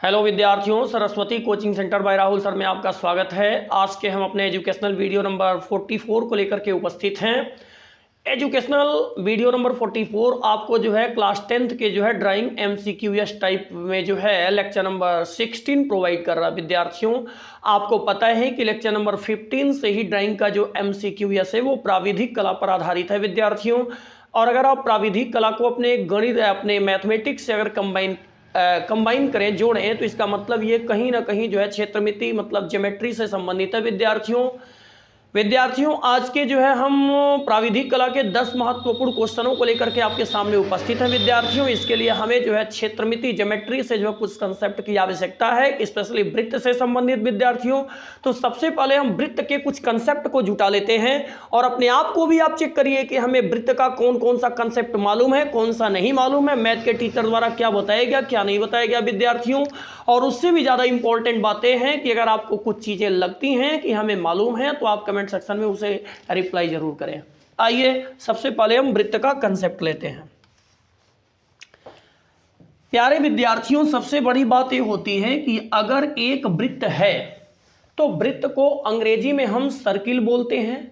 Hello विद्यार्थियों, Saraswati coaching center by Rahul sir में आपका स्वागत है। आज के हम अपने एजुकेशनल वीडियो नंबर 44 को लेकर के उपस्थित हैं। एजुकेशनल वीडियो नंबर 44 आपको जो है क्लास 10th के जो है ड्राइंग एमसीक्यूएस टाइप में जो है लेक्चर नंबर 16 प्रोवाइड कर रहा है। विद्यार्थियों, आपको पता है कि लेक्चर नंबर 15 से ही ड्राइंग का जो एमसीक्यूएस है वो प्राविधिक कला पर आधारित है विद्यार्थियों। और अगर आप प्राविधिक कला को अपने गणित अपने मैथमेटिक्स से अगर कंबाइन करें, जोड़ें, तो इसका मतलब ये कहीं ना कहीं जो है क्षेत्रमिति मतलब ज्योमेट्री से संबंधित है विद्यार्थियों आज के जो है हम प्राविधिक कला के 10 महत्वपूर्ण क्वेश्चनों को लेकर के आपके सामने उपस्थित हैं विद्यार्थियों। इसके लिए हमें जो है क्षेत्रमिति ज्योमेट्री से जो है कुछ कंसेप्ट की आवश्यकता है, स्पेशली वृत्त से संबंधित विद्यार्थियों। तो सबसे पहले हम वृत्त के कुछ कंसेप्ट को जुटा लेते हैं और अपने आप को भी आप चेक करिए कि हमें वृत्त का कौन कौन सा कंसेप्ट मालूम है, कौन सा नहीं मालूम है, मैथ के टीचर द्वारा क्या बताया गया, क्या नहीं बताया गया विद्यार्थियों। और उससे भी ज़्यादा इंपॉर्टेंट बातें हैं कि अगर आपको कुछ चीज़ें लगती हैं कि हमें मालूम है तो आप कमेंट सेक्शन में उसे रिप्लाई जरूर करें। आइए सबसे पहले हम वृत्त का कंसेप्ट लेते हैं। प्यारे विद्यार्थियों, सबसे बड़ी बात यह होती है कि अगर एक वृत्त है तो वृत्त को अंग्रेजी में हम सर्किल बोलते हैं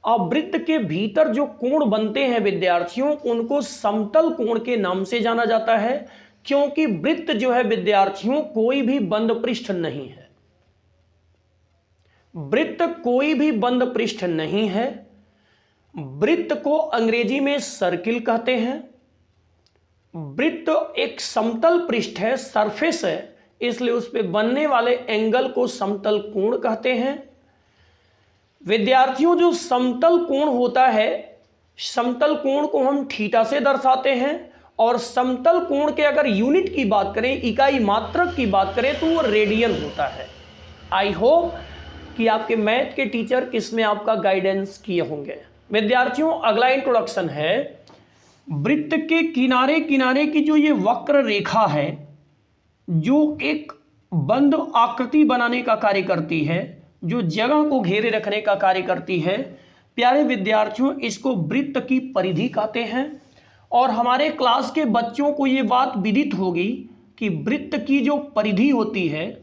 और वृत्त के भीतर जो कोण बनते हैं विद्यार्थियों उनको समतल कोण के नाम से जाना जाता है, क्योंकि वृत्त जो है विद्यार्थियों कोई भी बंद पृष्ठ नहीं है। वृत्त कोई भी बंद पृष्ठ नहीं है। वृत्त को अंग्रेजी में सर्किल कहते हैं। वृत्त एक समतल पृष्ठ है, सरफेस है, इसलिए उस पे बनने वाले एंगल को समतल कोण कहते हैं विद्यार्थियों। जो समतल कोण होता है, समतल कोण को हम थीटा से दर्शाते हैं और समतल कोण के अगर यूनिट की बात करें, इकाई मात्रक की बात करें, तो वो रेडियन होता है। आई होप कि आपके मैथ के टीचर किसमें आपका गाइडेंस किए होंगे विद्यार्थियों। अगला इंट्रोडक्शन है, वृत्त के किनारे किनारे की जो ये वक्र रेखा है जो एक बंद आकृति बनाने का कार्य करती है, जो जगह को घेरे रखने का कार्य करती है, प्यारे विद्यार्थियों इसको वृत्त की परिधि कहते हैं। और हमारे क्लास के बच्चों को ये बात विदित होगी कि वृत्त की जो परिधि होती है,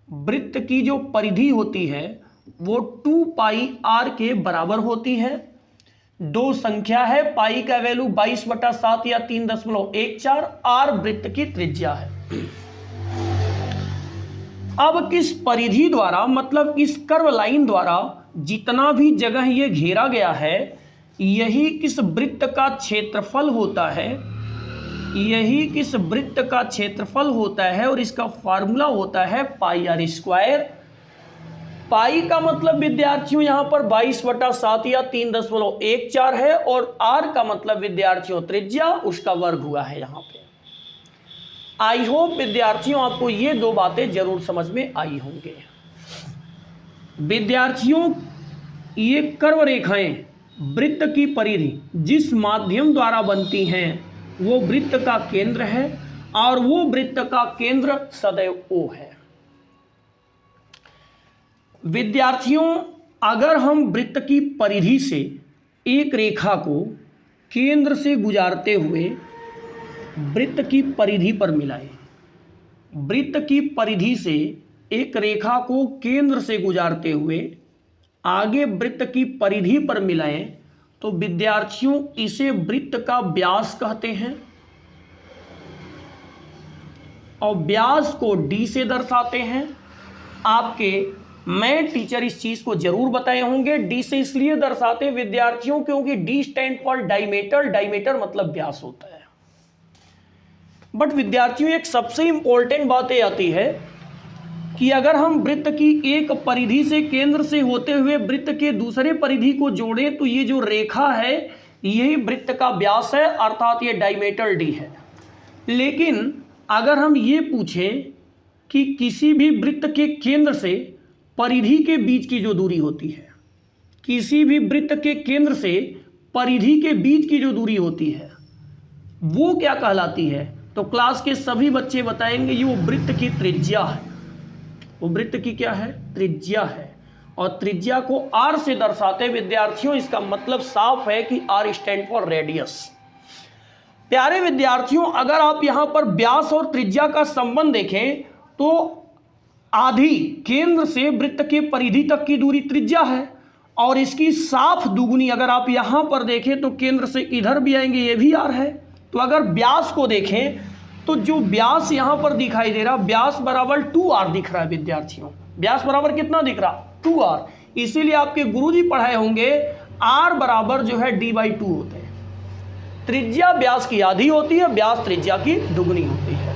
वृत्त की जो परिधि होती है वो 2 पाई r के बराबर होती है। दो संख्या है, पाई का वैल्यू 22/7 या 3.14, r वृत्त की त्रिज्या है। अब किस परिधि द्वारा मतलब इस कर्व लाइन द्वारा जितना भी जगह ये घेरा गया है यही किस वृत्त का क्षेत्रफल होता है, यही किस वृत्त का क्षेत्रफल होता है और इसका फार्मूला होता है पाई r स्क्वायर। पाई का मतलब विद्यार्थियों यहां पर 22/7 या 3.14 है और r का मतलब विद्यार्थियों त्रिज्या, उसका वर्ग हुआ है यहां पे। आई होप विद्यार्थियों आपको ये दो बातें जरूर समझ में आई होंगे विद्यार्थियों। ये कर्व रेखाएं वृत्त की परिधि जिस माध्यम द्वारा बनती हैं वो वृत्त का केंद्र है और वो वृत्त का केंद्र सदैव O है विद्यार्थियों। अगर हम वृत्त की परिधि से एक रेखा को केंद्र से गुजारते हुए वृत्त की परिधि पर मिलाएं, वृत्त की परिधि से एक रेखा को केंद्र से गुजारते हुए आगे वृत्त की परिधि पर मिलाएं, तो विद्यार्थियों इसे वृत्त का व्यास कहते हैं और व्यास को d से दर्शाते हैं। आपके मैथ टीचर इस चीज को जरूर बताए होंगे। d से इसलिए दर्शाते हैं विद्यार्थियों क्योंकि d stand for diameter, diameter मतलब व्यास होता है। बट विद्यार्थियों एक सबसे इंपॉर्टेंट बात ये आती है कि अगर हम वृत्त की एक परिधि से केंद्र से होते हुए वृत्त के दूसरे परिधि को जोड़ें तो ये जो रेखा है यही वृत्त का व्यास है, अर्थात ये डायमीटर d है। लेकिन अगर हम ये पूछें कि किसी भी वृत्त के केंद्र से परिधि के बीच की जो दूरी होती है, किसी भी वृत्त के केंद्र से परिधि के बीच की जो दूरी होती है वो क्या कहलाती है, तो क्लास के सभी बच्चे बताएंगे ये वो वृत्त की त्रिज्या है। वो वृत्त की क्या है, त्रिज्या है। और त्रिज्या को r से दर्शाते विद्यार्थियों, इसका मतलब साफ है कि r स्टैंड फॉर रेडियस। प्यारे विद्यार्थियों अगर आप यहां पर व्यास और त्रिज्या का संबंध देखें तो आधी केंद्र से वृत्त के परिधि तक की दूरी त्रिज्या है, और इसकी साफ दुगुनी अगर आप यहाँ पर देखें तो केंद्र से इधर भी आएंगे, ये भी r है। तो अगर व्यास को देखें तो जो व्यास यहाँ पर दिखाई दे रहा, व्यास बराबर 2r दिख रहा है विद्यार्थियों। व्यास बराबर कितना दिख रहा, 2r। इसीलिए आपके गुरुजी पढ़ाए होंगे r बराबर जो है d/2 होते हैं। त्रिज्या व्यास की आधी होती है, व्यास त्रिज्या की दुगुनी होती है।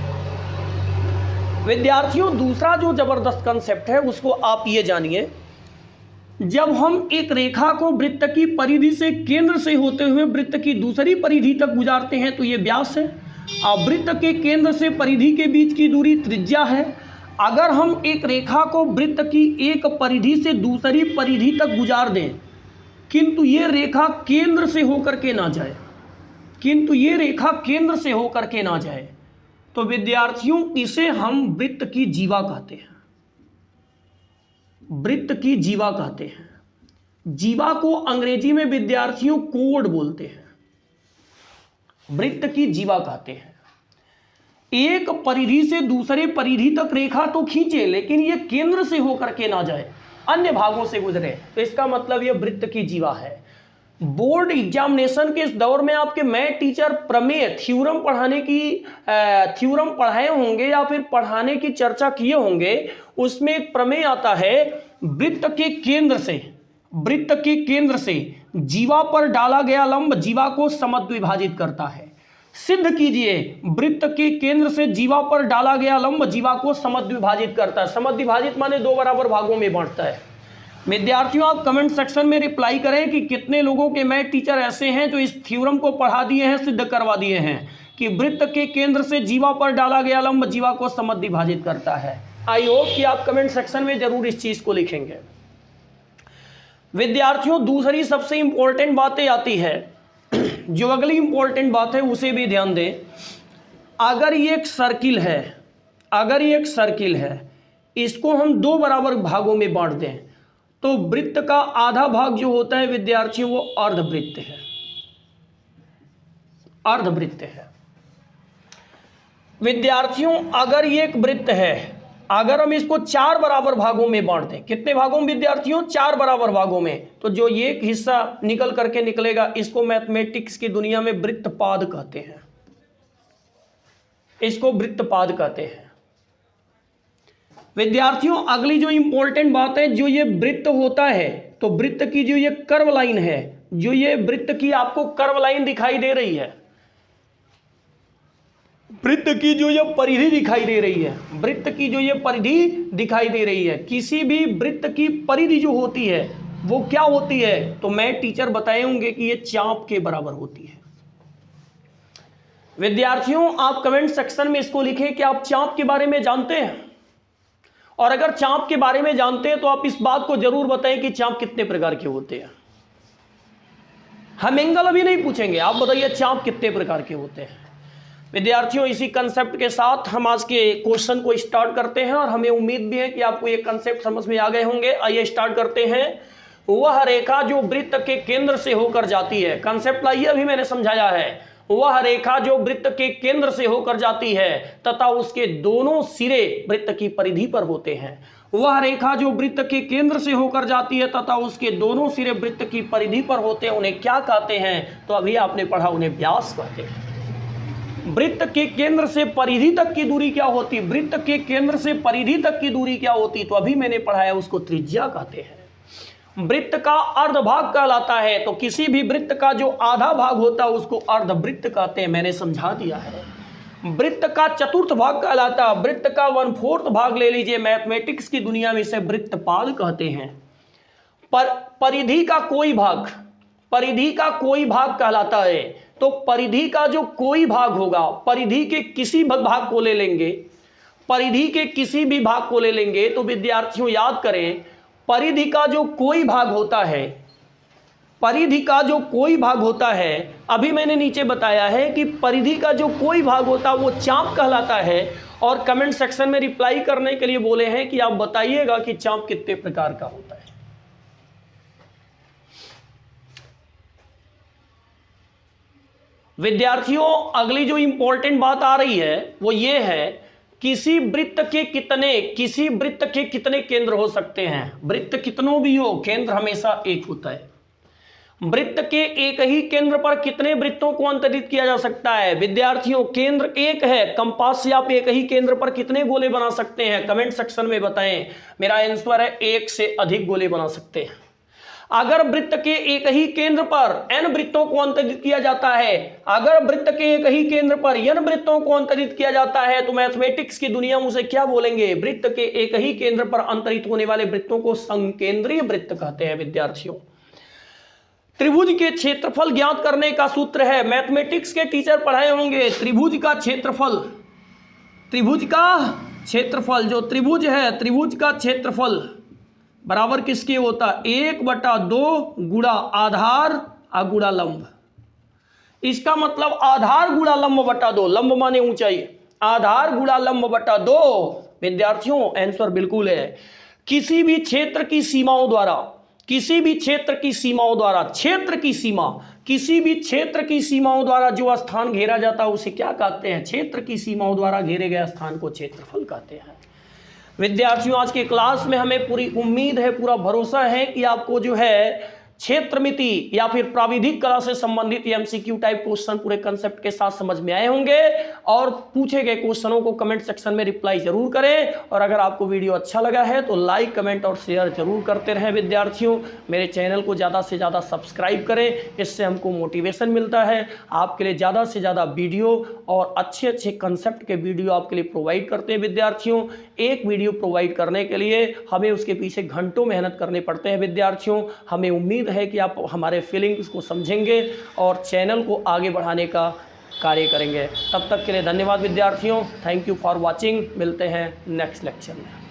विद्यार्थियों दूसरा जो जबरदस्त कंसेप्ट है उसको आप ये जानिए, जब हम एक रेखा को वृत्त की परिधि से केंद्र से होते हुए वृत्त की दूसरी परिधि तक गुजारते हैं तो ये व्यास है। वृत्त के केंद्र से परिधि के बीच की दूरी त्रिज्या है। अगर हम एक रेखा को वृत्त की एक परिधि से दूसरी परिधि तक गुजार दें, किंतु ये रेखा केंद्र से होकर के ना जाए, किंतु ये रेखा केंद्र से होकर के ना जाए, तो विद्यार्थियों इसे हम वृत्त की जीवा कहते हैं। वृत्त की जीवा कहते हैं। जीवा को अंग्रेजी में विद्यार्थियों कोड बोलते हैं, वृत्त की जीवा कहते हैं। एक परिधि से दूसरे परिधि तक रेखा तो खींचे, लेकिन ये केंद्र से होकर के ना जाए, अन्य भागों से गुजरे, तो इसका मतलब ये वृत्त की जीवा है। बोर्ड एग्जामिनेशन के इस दौर में आपके मैथ टीचर प्रमेय थ्योरम पढ़ाए होंगे या फिर पढ़ाने की चर्चा किए होंगे। उसमें एक प्रमेय आता है, वृत्त के केंद्र से जीवा पर डाला गया लंब जीवा को समद्विभाजित करता है। सिद्ध कीजिए, वृत्त के केंद्र से जीवा पर डाला गया लंब जीवा को समद्विभाजित करता है। समद्विभाजित माने दो बराबर भागों में बांटता है। विद्यार्थियों आप कमेंट सेक्शन में रिप्लाई करें कि कितने लोगों के मैथ टीचर ऐसे हैं जो इस थ्योरम को पढ़ा दिए हैं, सिद्ध करवा दिए हैं कि वृत्त के केंद्र से जीवा पर डाला गया लंब जीवा को समद्विभाजित करता है। आई होप कि आप कमेंट सेक्शन में जरूर इस चीज को लिखेंगे। विद्यार्थियों दूसरी सबसे इंपॉर्टेंट बातें आती है, जो अगली इंपॉर्टेंट बात है उसे भी ध्यान दें। अगर ये एक सर्किल है, इसको हम दो बराबर भागों में बांट दें, तो वृत्त का आधा भाग जो होता है विद्यार्थियों वो अर्धवृत्त है। विद्यार्थियों अगर ये एक वृत्त है, अगर हम इसको 4 बराबर भागों में बांट दें, कितने भागों में विद्यार्थियों, 4 बराबर भागों में, तो जो ये एक हिस्सा निकल करके निकलेगा इसको मैथमेटिक्स की दुनिया में वृत्तपाद कहते हैं। इसको वृत्तपाद कहते हैं। विद्यार्थियों अगली जो इंपॉर्टेंट बात है, जो ये वृत्त होता है, तो वृत्त की जो ये कर्व लाइन है, जो ये वृत्त की आपको कर्व लाइन दिखाई दे रही है, वृत्त की जो ये परिधि दिखाई दे रही है, वृत्त की जो ये परिधि दिखाई दे रही है, किसी भी वृत्त की परिधि जो होती है वो क्या होती है, तो मैं टीचर बताए होंगे कि ये चाप के बराबर होती है। विद्यार्थियों आप कमेंट सेक्शन में इसको लिखें कि आप चाप के बारे में जानते हैं, और अगर चाप के बारे में जानते हैं तो आप इस बात को जरूर बताएं कि चाप कितने प्रकार के होते हैं। हम एंगल अभी नहीं पूछेंगे, आप बताइए चाप कितने प्रकार के होते हैं। विद्यार्थियों इसी कंसेप्ट के साथ हम आज के क्वेश्चन को स्टार्ट करते हैं, और हमें उम्मीद भी है कि आपको ये कंसेप्ट समझ में आ गए होंगे। आइए स्टार्ट करते हैं। वह रेखा जो वृत्त के केंद्र से होकर जाती है, कंसेप्ट लाइए अभी मैंने समझाया है। वह रेखा जो वृत्त के केंद्र से होकर जाती है तथा उसके दोनों सिरे वृत्त की परिधि पर होते हैं। वह रेखा जो वृत्त के केंद्र से होकर जाती है तथा उसके दोनों सिरे वृत्त की परिधि पर होते हैं, उन्हें क्या कहते हैं, तो अभी आपने पढ़ा, उन्हें व्यास कहते हैं। वृत्त के केंद्र से परिधि तक की दूरी क्या होती, वृत्त के केंद्र से परिधि तक की दूरी क्या होती, तो अभी मैंने पढ़ाया, उसको त्रिज्या कहते हैं। वृत्त का अर्धभाग कहलाता है, तो किसी भी वृत्त का जो आधा भाग होता है उसको अर्धवृत्त कहते हैं, मैंने समझा दिया है। वृत्त का चतुर्थ भाग कहलाता है, वृत्त का 1/4 भाग ले लीजिए, मैथमेटिक्स की दुनिया में इसे वृत्तपाद कहते हैं। परिधि का कोई भाग कहलाता है, तो परिधि का जो कोई भाग होगा, परिधि के किसी भाग को ले लेंगे, परिधि के किसी भी भाग को ले लेंगे, तो विद्यार्थियों याद करें, परिधि का जो कोई भाग होता है, परिधि का जो कोई भाग होता है, अभी मैंने नीचे बताया है कि परिधि का जो कोई भाग होता है वो चाप कहलाता है। और कमेंट सेक्शन में रिप्लाई करने के लिए बोले हैं कि आप बताइएगा कि चाप कितने प्रकार का होता है। विद्यार्थियों अगली जो इंपॉर्टेंट बात आ रही है वो ये है किसी वृत्त के कितने केंद्र हो सकते हैं? वृत्त कितनों भी हो, केंद्र हमेशा एक होता है। वृत्त के एक ही केंद्र पर कितने वृत्तों को अंतरित किया जा सकता है? विद्यार्थियों, केंद्र एक है, कंपास से आप एक ही केंद्र पर कितने गोले बना सकते हैं? कमेंट सेक्शन में बताएं। मेरा आंसर है एक से अधिक गोले बना सकते हैं। अगर वृत्त के एक ही केंद्र पर n वृत्तों को अंतरित किया जाता है, अगर वृत्त के एक ही केंद्र पर n वृत्तों को अंतरित किया जाता है, तो मैथमेटिक्स की दुनिया में उसे क्या बोलेंगे? वृत्त के एक ही केंद्र पर अंतरित होने वाले वृत्तों को संकेंद्रीय वृत्त कहते हैं। विद्यार्थियों, त्रिभुज के क्षेत्रफल ज्ञात करने का सूत्र है, मैथमेटिक्स के टीचर पढ़ाए होंगे। त्रिभुज का क्षेत्रफल जो त्रिभुज है, त्रिभुज का क्षेत्रफल बराबर किसके होता? 1/2 गुणा आधार गुणा लंब। इसका मतलब आधार गुणा लंब बटा 2, लंब माने ऊंचाई, आधार गुणा लंब बटा 2। विद्यार्थियों, आंसर बिल्कुल है। किसी भी क्षेत्र की सीमाओं द्वारा, जो स्थान घेरा जाता है उसे क्या कहते हैं? क्षेत्र की सीमाओं द्वारा घेरे गए स्थान को क्षेत्रफल कहते हैं। विद्यार्थियों, आज के क्लास में हमें पूरी उम्मीद है, पूरा भरोसा है कि आपको जो है क्षेत्रमिति या फिर प्राविधिक कला से संबंधित एमसीक्यू टाइप क्वेश्चन पूरे कंसेप्ट के साथ समझ में आए होंगे। और पूछे गए क्वेश्चनों को कमेंट सेक्शन में रिप्लाई जरूर करें। और अगर आपको वीडियो अच्छा लगा है तो लाइक, कमेंट और शेयर जरूर करते रहें। विद्यार्थियों, मेरे चैनल को ज़्यादा से ज़्यादा सब्सक्राइब करें, इससे हमको मोटिवेशन मिलता है। आपके लिए ज़्यादा से ज़्यादा वीडियो और अच्छे कंसेप्ट के वीडियो आपके लिए प्रोवाइड करते हैं। विद्यार्थियों, एक वीडियो प्रोवाइड करने के लिए हमें उसके पीछे घंटों मेहनत करने पड़ते हैं। विद्यार्थियों, हमें उम्मीद है कि आप हमारे फीलिंग्स को समझेंगे और चैनल को आगे बढ़ाने का कार्य करेंगे। तब तक के लिए धन्यवाद विद्यार्थियों। Thank you for watching. मिलते हैं नेक्स्ट लेक्चर में।